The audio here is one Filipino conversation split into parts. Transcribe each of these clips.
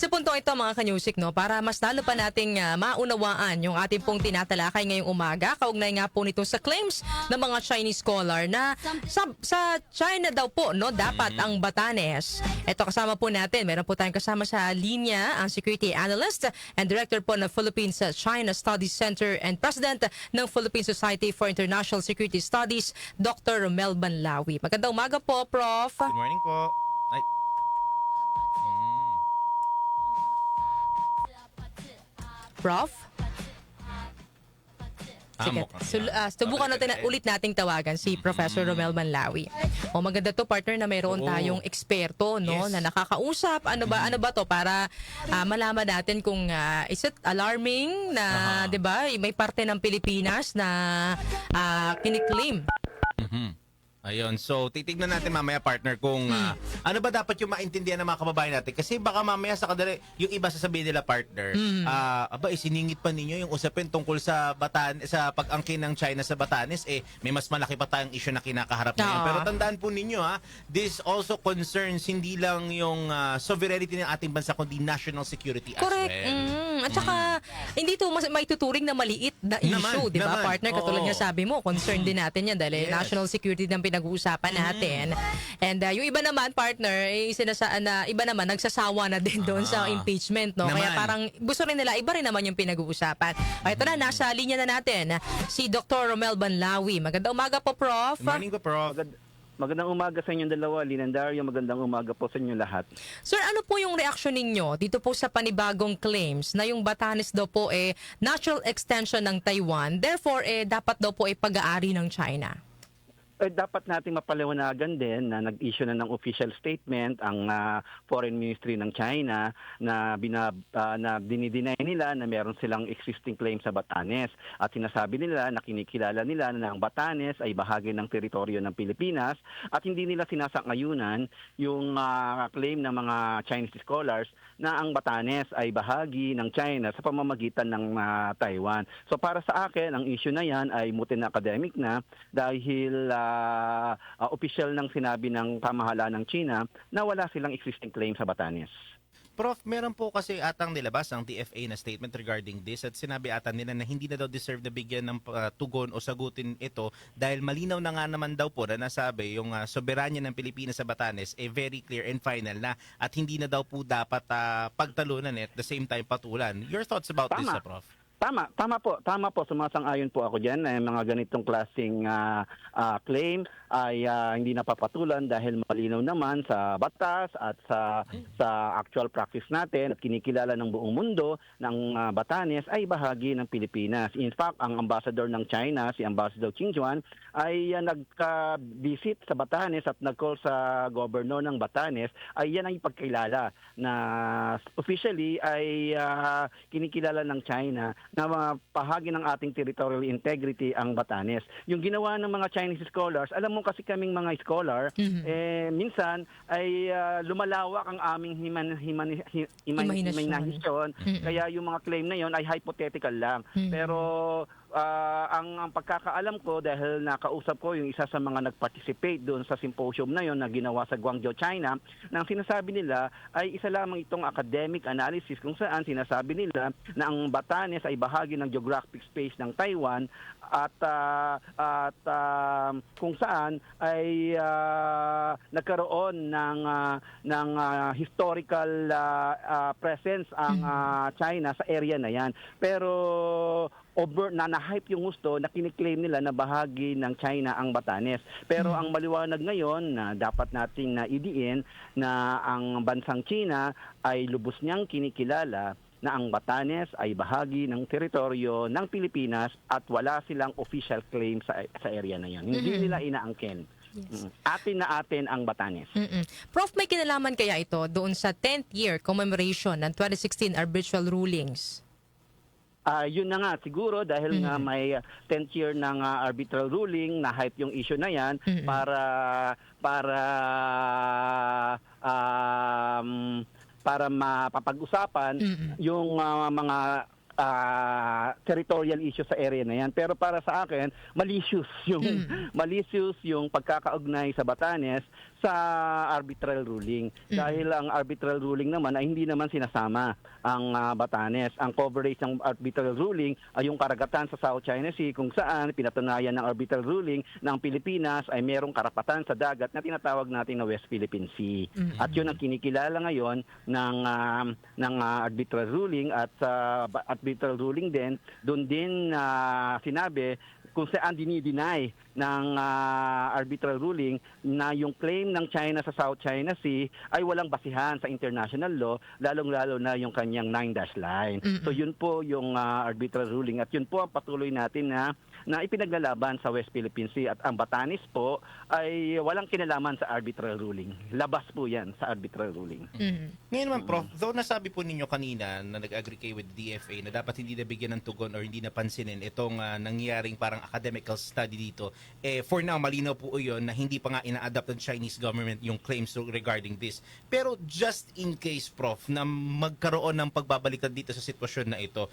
At sa puntong ito mga kanyusik, no, para mas lalo pa nating maunawaan yung ating pong tinatalakay ngayong umaga, kaugnay nga po nito sa claims ng mga Chinese scholar na sa China daw po, no, dapat ang Batanes. Ito kasama po natin, meron po tayong kasama sa linya ang security analyst and director po ng Philippines China Studies Center and president ng Philippine Society for International Security Studies, Dr. Romel Banlawi. Magandang umaga po, Prof. Good morning po. Ay. Prof? Sige, subukan natin ulit nating tawagan si Professor Romel Banlawi. O maganda to, partner, na mayroon tayong eksperto, no, Yes. na nakakausap. Ano ba to para malaman natin kung is it alarming na 'di ba, may parte ng Pilipinas na kiniklaim. Ayun, so titignan natin mamaya, partner, kung ano ba dapat yung maintindihan ng mga kababayan natin. Kasi baka mamaya sa kadali, yung iba sasabihin nila, partner, isiningit pa ninyo yung usapin tungkol sa sa pag-angkin ng China sa Batanes, may mas malaki pa tayong issue na kinakaharap ngayon. Pero tandaan po ninyo, this also concerns hindi lang yung sovereignty ng ating bansa, kundi national security as Correct. well. At saka, hindi ito may tuturing na maliit na issue, di ba, partner? Katulad nga sabi mo, concern din natin yan dahil national security ng pinag-uusapan natin. And yung iba naman, partner, iba naman, nagsasawa na din doon sa impeachment, no? Kaya parang gusto rin nila, iba rin naman yung pinag-uusapan. Ito na, nasa linya na natin, si Dr. Romel Banlawi. Magandang umaga po, Prof. Good morning po, Prof. Magandang umaga sa inyong dalawa, Linandario. Magandang umaga po sa inyong lahat. Sir, ano po yung reaksyon ninyo dito po sa panibagong claims na yung Batanes daw po natural extension ng Taiwan, therefore dapat daw po pag-aari ng China? Dapat nating mapaliwanagan din na nag-issue na ng official statement ang Foreign Ministry ng China na dinideny nila na meron silang existing claim sa Batanes. At sinasabi nila na kinikilala nila na ang Batanes ay bahagi ng teritoryo ng Pilipinas at hindi nila sinasangayunan yung claim ng mga Chinese scholars na ang Batanes ay bahagi ng China sa pamamagitan ng Taiwan. So para sa akin, ang issue na yan ay mutin academic na dahil official ng sinabi ng pamahalaan ng China na wala silang existing claim sa Batanes. Prof, meron po kasi atang nilabas ang DFA na statement regarding this at sinabi ata nila na hindi na daw deserve na bigyan ng tugon o sagutin ito dahil malinaw na nga naman daw po na nasabi yung soberanya ng Pilipinas sa Batanes very clear and final na at hindi na daw po dapat pagtalunan at the same time patulan. Your thoughts about this, Prof? Tama po. Sumasang-ayon po ako diyan. Mga ganitong klaseng claim ay hindi napapatulan dahil malinaw naman sa batas at sa actual practice natin at kinikilala ng buong mundo ng Batanes ay bahagi ng Pilipinas. In fact, ang ambassador ng China, si Ambassador Qin Juan, ay nagka-visit sa Batanes at nag-call sa governor ng Batanes ay yan ang ipagkilala na officially ay kinikilala ng China na bahagi ng ating territorial integrity ang Batanes. Yung ginawa ng mga Chinese scholars, alam mo kasi kaming mga scholar, minsan ay lumalawak ang aming imahinasyon. Kaya yung mga claim na yon ay hypothetical lang. Pero ang pagkakaalam ko, dahil nakausap ko yung isa sa mga nag-participate doon sa symposium na yon na ginawa sa Guangzhou, China, na ang sinasabi nila ay isa lamang itong academic analysis kung saan sinasabi nila na ang Batanes ay bahagi ng geographic space ng Taiwan at kung saan ay nagkaroon ng historical presence ang China sa area na yan. Pero na-hype yung gusto na kiniklaim nila na bahagi ng China ang Batanes. Pero ang maliwanag ngayon na dapat nating naidiin na ang bansang China ay lubos niyang kinikilala na ang Batanes ay bahagi ng teritoryo ng Pilipinas at wala silang official claim sa area na yan. Hindi nila inaangkin. Yes. Atin na atin ang Batanes. Prof, may kinalaman kaya ito doon sa 10th year commemoration ng 2016 arbitral rulings? Yun na nga siguro dahil nga may 10th year ng arbitral ruling na hype yung issue na yan para mapapag-usapan yung mga territorial issue sa area na yan. Pero para sa akin, malicious yung pagkakaugnay sa Batanes sa arbitral ruling. Dahil ang arbitral ruling naman ay hindi naman sinasama ang Batanes. Ang coverage ng arbitral ruling ay yung karagatan sa South China Sea kung saan pinatunayan ng arbitral ruling ng Pilipinas ay merong karapatan sa dagat na tinatawag natin na West Philippine Sea. At yun ang kinikilala ngayon ng arbitral ruling at sa arbitral ruling din, doon din sinabi kung saan dinideny ng arbitral ruling na yung claim ng China sa South China Sea ay walang basihan sa international law, lalong-lalo na yung kanyang 9-dash line. So yun po yung arbitral ruling at yun po ang patuloy natin na ipinaglalaban sa West Philippine Sea at ang Batanes po ay walang kinalaman sa arbitral ruling. Labas po yan sa arbitral ruling. Ngayon naman, Prof, though nasabi po ninyo kanina na nag-agree kayo with DFA na dapat hindi nabigyan ng tugon or hindi napansinin itong nangyaring parang academical study dito, for now, malinaw po yun na hindi pa nga ina-adapt ng Chinese government yung claims regarding this. Pero just in case, Prof, na magkaroon ng pagbabaliktad dito sa sitwasyon na ito,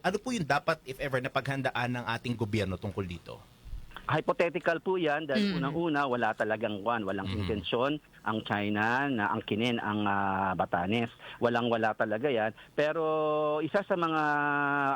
ano po yung dapat, if ever, na paghandaan ng ating gobyerno tungkol dito? Hypothetical po yan dahil unang-una walang intensyon ang China na angkinin ang Batanes. Walang-wala talaga yan. Pero isa sa mga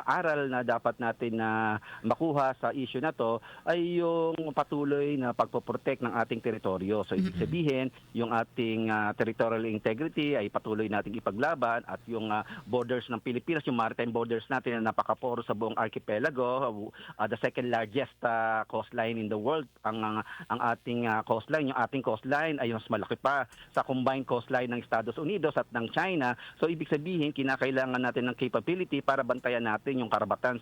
aral na dapat natin na makuha sa issue na to ay yung patuloy na pagpoprotect ng ating teritoryo. So ibig sabihin, yung ating territorial integrity ay patuloy nating ipaglaban at yung borders ng Pilipinas, yung maritime borders natin na napakaporo sa buong archipelago, the second largest coastline in the world, ang ating coastline. Yung ating coastline ay mas malaki pa sa combined coastline ng Estados Unidos at ng China. So ibig sabihin, kinakailangan natin ng capability para bantayan natin yung karagatan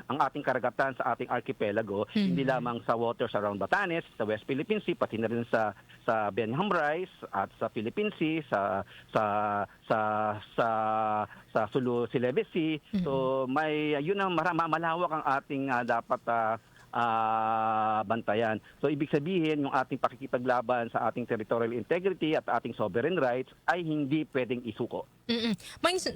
ang ating karagatan sa ating archipelago, hindi lamang sa waters around Batanes, sa West Philippine Sea, pati na rin sa Benham Rise at sa Philippine Sea, sa Sulu Celebes Sea. So yun ang malawak ang ating dapat bantayan. So ibig sabihin, yung ating pakikipaglaban sa ating territorial integrity at ating sovereign rights ay hindi pwedeng isuko.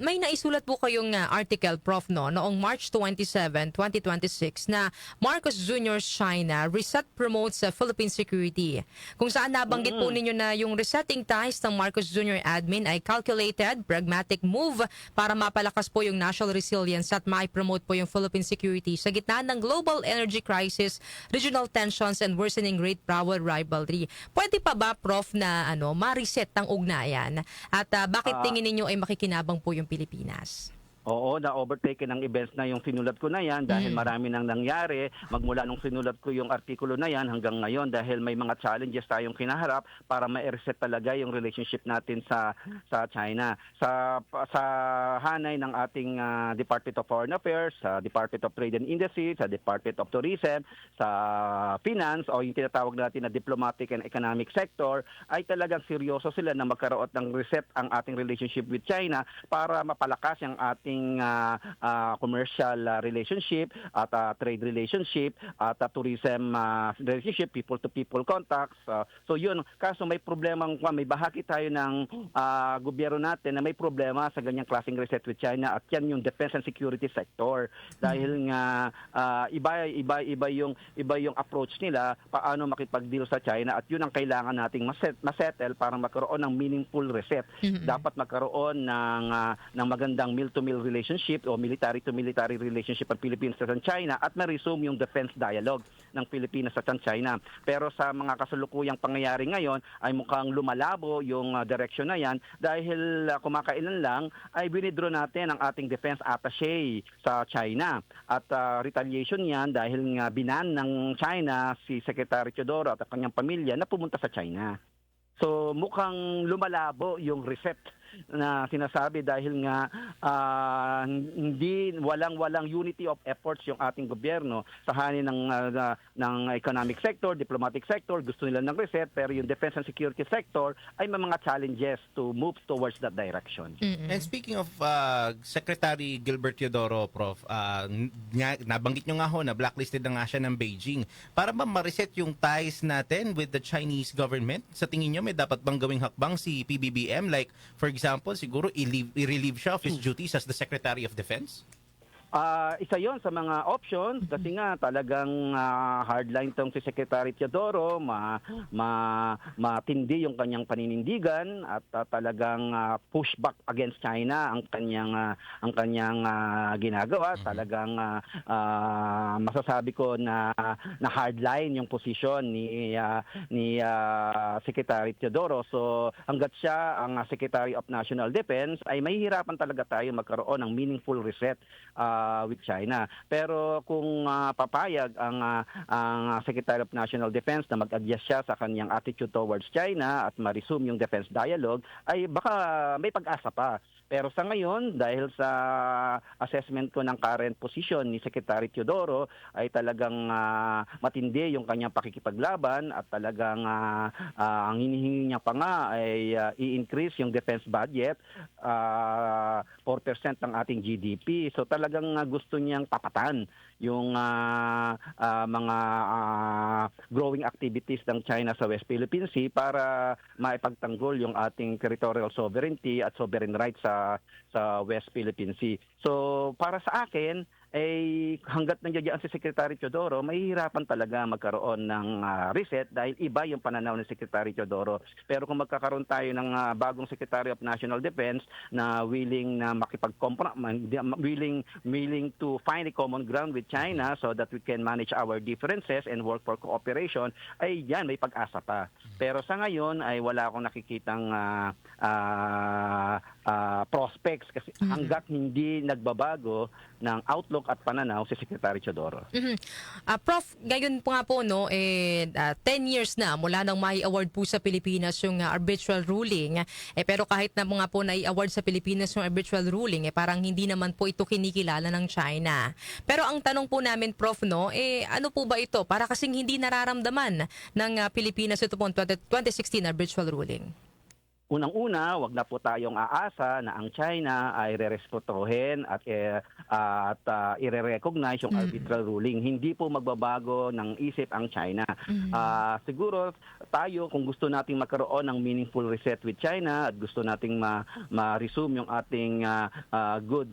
May naisulat po kayong article, Prof, noong March 27, 2026 na Marcos Jr.'s China reset promotes Philippine security. Kung saan nabanggit po ninyo na yung resetting ties ng Marcos Jr. admin ay calculated, pragmatic move para mapalakas po yung national resilience at ma-promote po yung Philippine security sa gitna ng global energy crisis, regional tensions, and worsening great power rivalry. Pwede pa ba, Prof, na ma-reset ang ugnayan? At bakit tingin ninyo ay makikinabang po yung Pilipinas? Oo, na-overtaken ng events na yung sinulat ko na yan dahil marami nang nangyari magmula nung sinulat ko yung artikulo na yan hanggang ngayon dahil may mga challenges tayong kinaharap para ma-reset talaga yung relationship natin sa China. Sa hanay ng ating Department of Foreign Affairs, sa Department of Trade and Industry, sa Department of Tourism, sa Finance o yung tinatawag natin na Diplomatic and Economic Sector ay talagang seryoso sila na magkaroon ng reset ang ating relationship with China para mapalakas yung ating commercial relationship at trade relationship at tourism relationship, people-to-people contacts. So yun, kaso may problemang may bahagi tayo ng gobyerno natin na may problema sa ganyang klaseng reset with China at yan yung defense and security sector. Dahil nga iba yung approach nila paano makipag-deal sa China at yun ang kailangan nating masettle para magkaroon ng meaningful reset. Dapat magkaroon ng magandang mill-to-mill relationship o military-to-military relationship ng Pilipinas at China at ma-resume yung defense dialogue ng Pilipinas at China. Pero sa mga kasalukuyang pangyayari ngayon ay mukhang lumalabo yung direction na yan dahil kumakailan lang ay winidraw natin ang ating defense attaché sa China. At retaliation yan dahil nga binan ng China si Secretary Teodoro at ang kanyang pamilya na pumunta sa China. So mukhang lumalabo yung reset na sinasabi dahil nga walang unity of efforts yung ating gobyerno sa hanin ng economic sector, diplomatic sector, gusto nila ng reset pero yung defense and security sector ay may mga challenges to move towards that direction. And speaking of Secretary Gilbert Teodoro, Prof, nabanggit nyo nga ho na blacklisted na nga siya ng Beijing. Para ba ma-reset yung ties natin with the Chinese government? Sa tingin nyo may dapat bang gawing hakbang si PBBM? Like, for example, siguro i-relieve siya of his duties as the Secretary of Defense? Isa yon sa mga options kasi nga talagang hardline tong si Secretary Teodoro, matindi yung kanyang paninindigan at talagang pushback against China ang kanyang ginagawa. Talagang masasabi ko na hardline yung posisyon ni Secretary Teodoro. So hangga't siya ang Secretary of National Defense ay mahihirapan talaga tayo magkaroon ng meaningful reset with China. Pero kung papayag ang Secretary of National Defense na mag-adjust siya sa kanyang attitude towards China at ma-resume yung defense dialogue, ay baka may pag-asa pa. Pero sa ngayon, dahil sa assessment ko ng current position ni Secretary Teodoro, ay talagang matindi yung kanyang pakikipaglaban at talagang ang hinihingi niya pa nga ay i-increase yung defense budget 4% ng ating GDP. So talagang gusto niyang tapatan yung mga growing activities ng China sa West Philippine Sea para maipagtanggol yung ating territorial sovereignty at sovereign rights sa West Philippine Sea. So para sa akin, hanggat nandiyan si Secretary Teodoro, mahihirapan talaga magkaroon ng reset dahil iba yung pananaw ni Secretary Teodoro. Pero kung magkakaroon tayo ng bagong Secretary of National Defense na willing na willing to find a common ground with China so that we can manage our differences and work for cooperation, ay yan, may pag-asa pa. Pero sa ngayon ay wala akong nakikitang prospects kasi hanggat hindi nagbabago ng outlook at pananaw si Secretary Teodoro. Prof, ngayon po nga po 10 years na mula nang mai-award po sa Pilipinas yung arbitral ruling. Pero kahit na nga po nai-award sa Pilipinas yung arbitral ruling, parang hindi naman po ito kinikilala ng China. Pero ang tanong po namin, Prof, ano po ba ito? Para kasing hindi nararamdaman ng Pilipinas ito po 2016 arbitral ruling. Unang-una, wag na po tayong aasa na ang China ay rerespetuhin at i-recognize yung arbitral ruling. Hindi po magbabago ng isip ang China. Siguro tayo, kung gusto nating magkaroon ng meaningful reset with China at gusto nating ma-resume yung ating good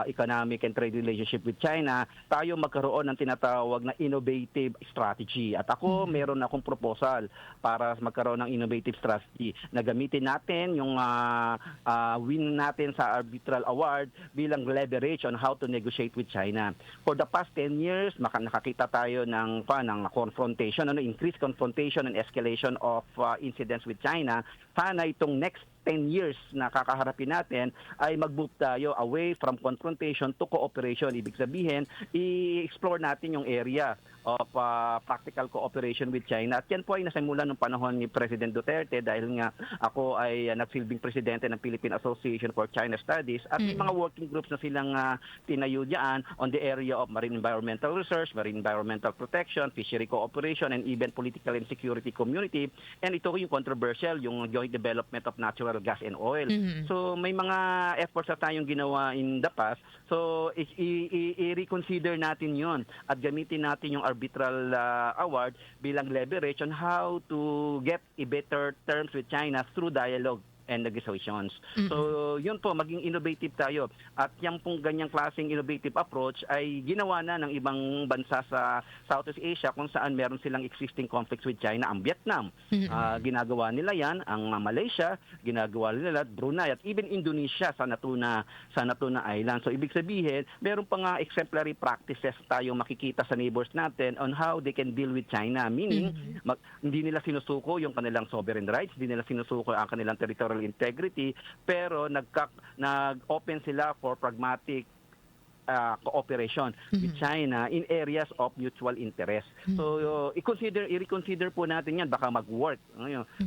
economic and trade relationship with China, tayo magkaroon ng tinatawag na innovative strategy. At ako, meron akong proposal para magkaroon ng innovative strategy na gamitin natin yung win natin sa arbitral award bilang leverage on how to negotiate with China. For the past 10 years, nakakita tayo ng confrontation, increased confrontation and escalation of incidents with China. Sana itong next 10 years na kakaharapin natin ay mag-move tayo away from confrontation to cooperation. Ibig sabihin, i-explore natin yung area of practical cooperation with China. At yan po ay nasimulan ng panahon ni President Duterte dahil nga ako ay nagsilbing presidente ng Philippine Association for China Studies at may mga working groups na silang tinayo diyan on the area of marine environmental research, marine environmental protection, fishery cooperation, and even political and security community. And ito yung controversial, yung joint development of natural gas and oil. So may mga efforts na tayong ginawa in the past. So i-reconsider natin yon at gamitin natin yung arbitral award bilang leverage on how to get a better terms with China through dialogue and negotiations. So, yun po, maging innovative tayo. At yung pong ganyang klaseng innovative approach ay ginawa na ng ibang bansa sa Southeast Asia kung saan meron silang existing conflicts with China. Ang Vietnam, ginagawa nila yan. Ang Malaysia, ginagawa nila. Brunei at even Indonesia sa Natuna Island. So, ibig sabihin, meron pa nga exemplary practices tayong makikita sa neighbors natin on how they can deal with China. Meaning, hindi nila sinusuko yung kanilang sovereign rights, hindi nila sinusuko ang kanilang territorial integrity, pero nag-open sila for pragmatic cooperation with China in areas of mutual interest. So, i-reconsider po natin yan. Baka mag-work.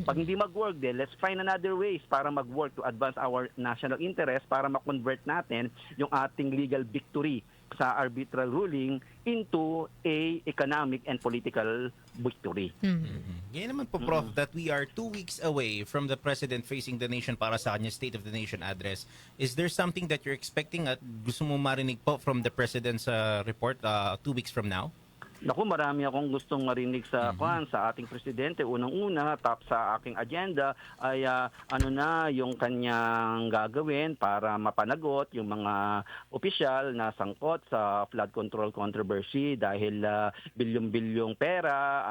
Pag hindi mag-work, let's find another ways para mag-work to advance our national interest para ma-convert natin yung ating legal victory sa arbitral ruling into a economic and political victory. Yan naman po, Prof, that we are 2 weeks away from the President facing the nation para sa kanya State of the Nation address. Is there something that you're expecting at gusto mo marinig po from the President's report 2 weeks from now? Naku, marami akong gustong marinig sa sa ating presidente. Unang-una, top sa aking agenda ay ano na yung kanyang gagawin para mapanagot yung mga opisyal na sangkot sa flood control controversy dahil bilyong-bilyong pera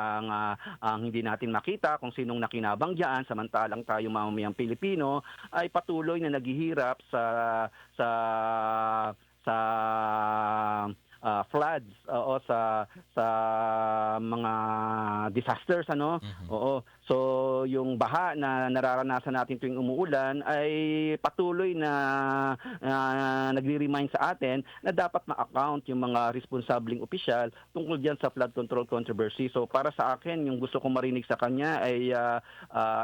ang hindi natin makita kung sinong nakinabang diyan, samantalang tayo mamamayang Pilipino ay patuloy na naghihirap sa floods o sa mga disasters Oo. So yung baha na nararanasan natin tuwing umuulan ay patuloy na nagre-remind sa atin na dapat ma-account yung mga responsableng opisyal tungkol diyan sa flood control controversy. So para sa akin, yung gusto kong marinig sa kanya ay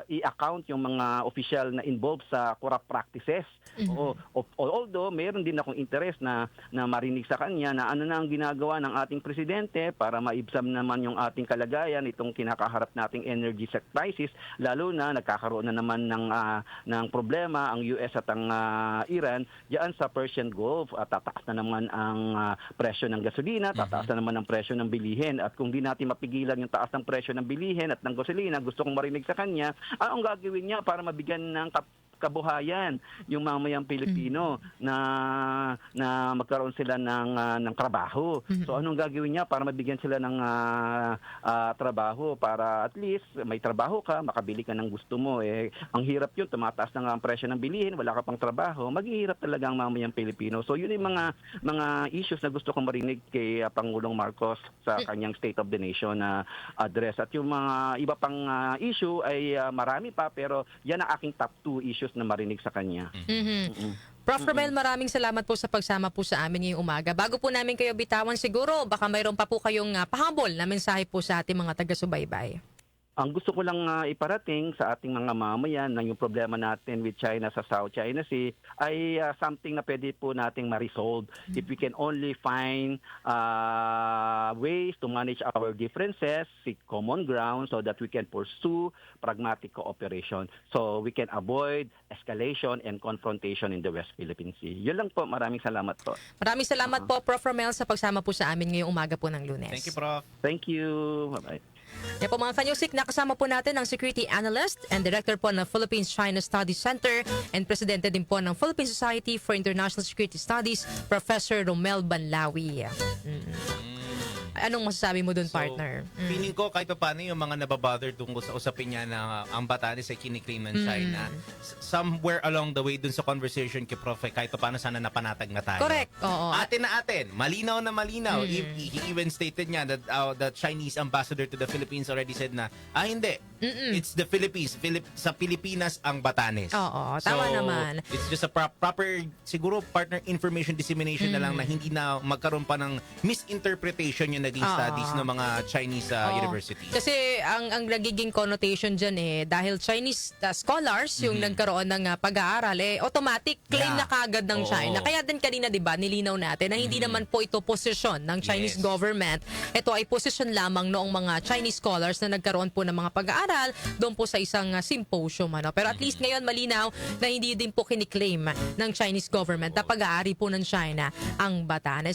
i-account yung mga opisyal na involved sa corrupt practices. Oo. Although mayroon din akong interest na marinig sa kanya na ano na ang ginagawa ng ating presidente para maibsam naman yung ating kalagayan itong kinakaharap nating energy crisis, lalo na nagkakaroon na naman ng problema ang US at ang Iran diyan sa Persian Gulf at tataas na naman ang presyo ng gasolina, tataas na naman ang presyo ng bilihin, at kung di natin mapigilan yung taas ng presyo ng bilihin at ng gasolina, gusto kong marinig sa kanya anong gagawin niya para mabigyan ng kabuhayan yung mamayang Pilipino na magkaroon sila ng trabaho. So anong gagawin niya para mabigyan sila ng trabaho para at least may trabaho ka, makabili ka ng gusto mo. Ang hirap yun, tumataas na nga ang presyo ng bilihin, wala ka pang trabaho, maghihirap talaga ang mamayang Pilipino. So yun yung mga issues na gusto kong marinig kay Pangulong Marcos sa kanyang State of the Nation na address. At yung mga iba pang issue ay marami pa, pero yan ang aking top 2 issues na marinig sa kanya. Prof. Romel, maraming salamat po sa pagsama po sa amin ngayong umaga. Bago po namin kayo bitawan, siguro baka mayroon pa po kayong pahabol na mensahe po sa ating mga taga-subaybay. Ang gusto ko lang iparating sa ating mga mamayan na yung problema natin with China sa South China Sea ay something na pwede po nating ma-resolve if we can only find ways to manage our differences, seek common ground so that we can pursue pragmatic cooperation so we can avoid escalation and confrontation in the West Philippine Sea. Yun lang po. Maraming salamat po. Maraming salamat po, Prof. Romel, sa pagsama po sa amin ngayong umaga po ng Lunes. Thank you, Prof. Thank you. Bye-bye. Yan po mga kanyusik, nakasama po natin ang Security Analyst and Director po ng Philippines-China Studies Center and Presidente din po ng Philippine Society for International Security Studies, Professor Romel Banlawi. Anong masasabi mo dun, partner? Feeling ko kahit pa paano yung mga nababother tungkol sa usapin niya na ang Batanes ay kiniklaim ng China. Somewhere along the way dun sa conversation kay Prof, kahit pa paano sana napanatag na tayo. Correct. Oo. Atin na atin. Malinaw na malinaw. He even stated niya that the Chinese ambassador to the Philippines already said na, hindi. It's the Philippines. Sa Pilipinas ang Batanes. Oo, tama naman. It's just a proper, siguro partner information dissemination na lang na hindi na magkaroon pa ng misinterpretation yung naging studies ng mga Chinese universities. Kasi ang nagiging connotation dyan dahil Chinese scholars yung nagkaroon ng pag-aaral, automatic claim na kagad ng China. Kaya din kanina, di ba, nilinaw natin na hindi naman po ito posisyon ng Chinese government. Ito ay posisyon lamang noong mga Chinese scholars na nagkaroon po ng mga pag-aaral doon po sa isang symposium. Pero at least ngayon malinaw na hindi din po kiniklaim ng Chinese government na pag-aari po ng China ang Batanes.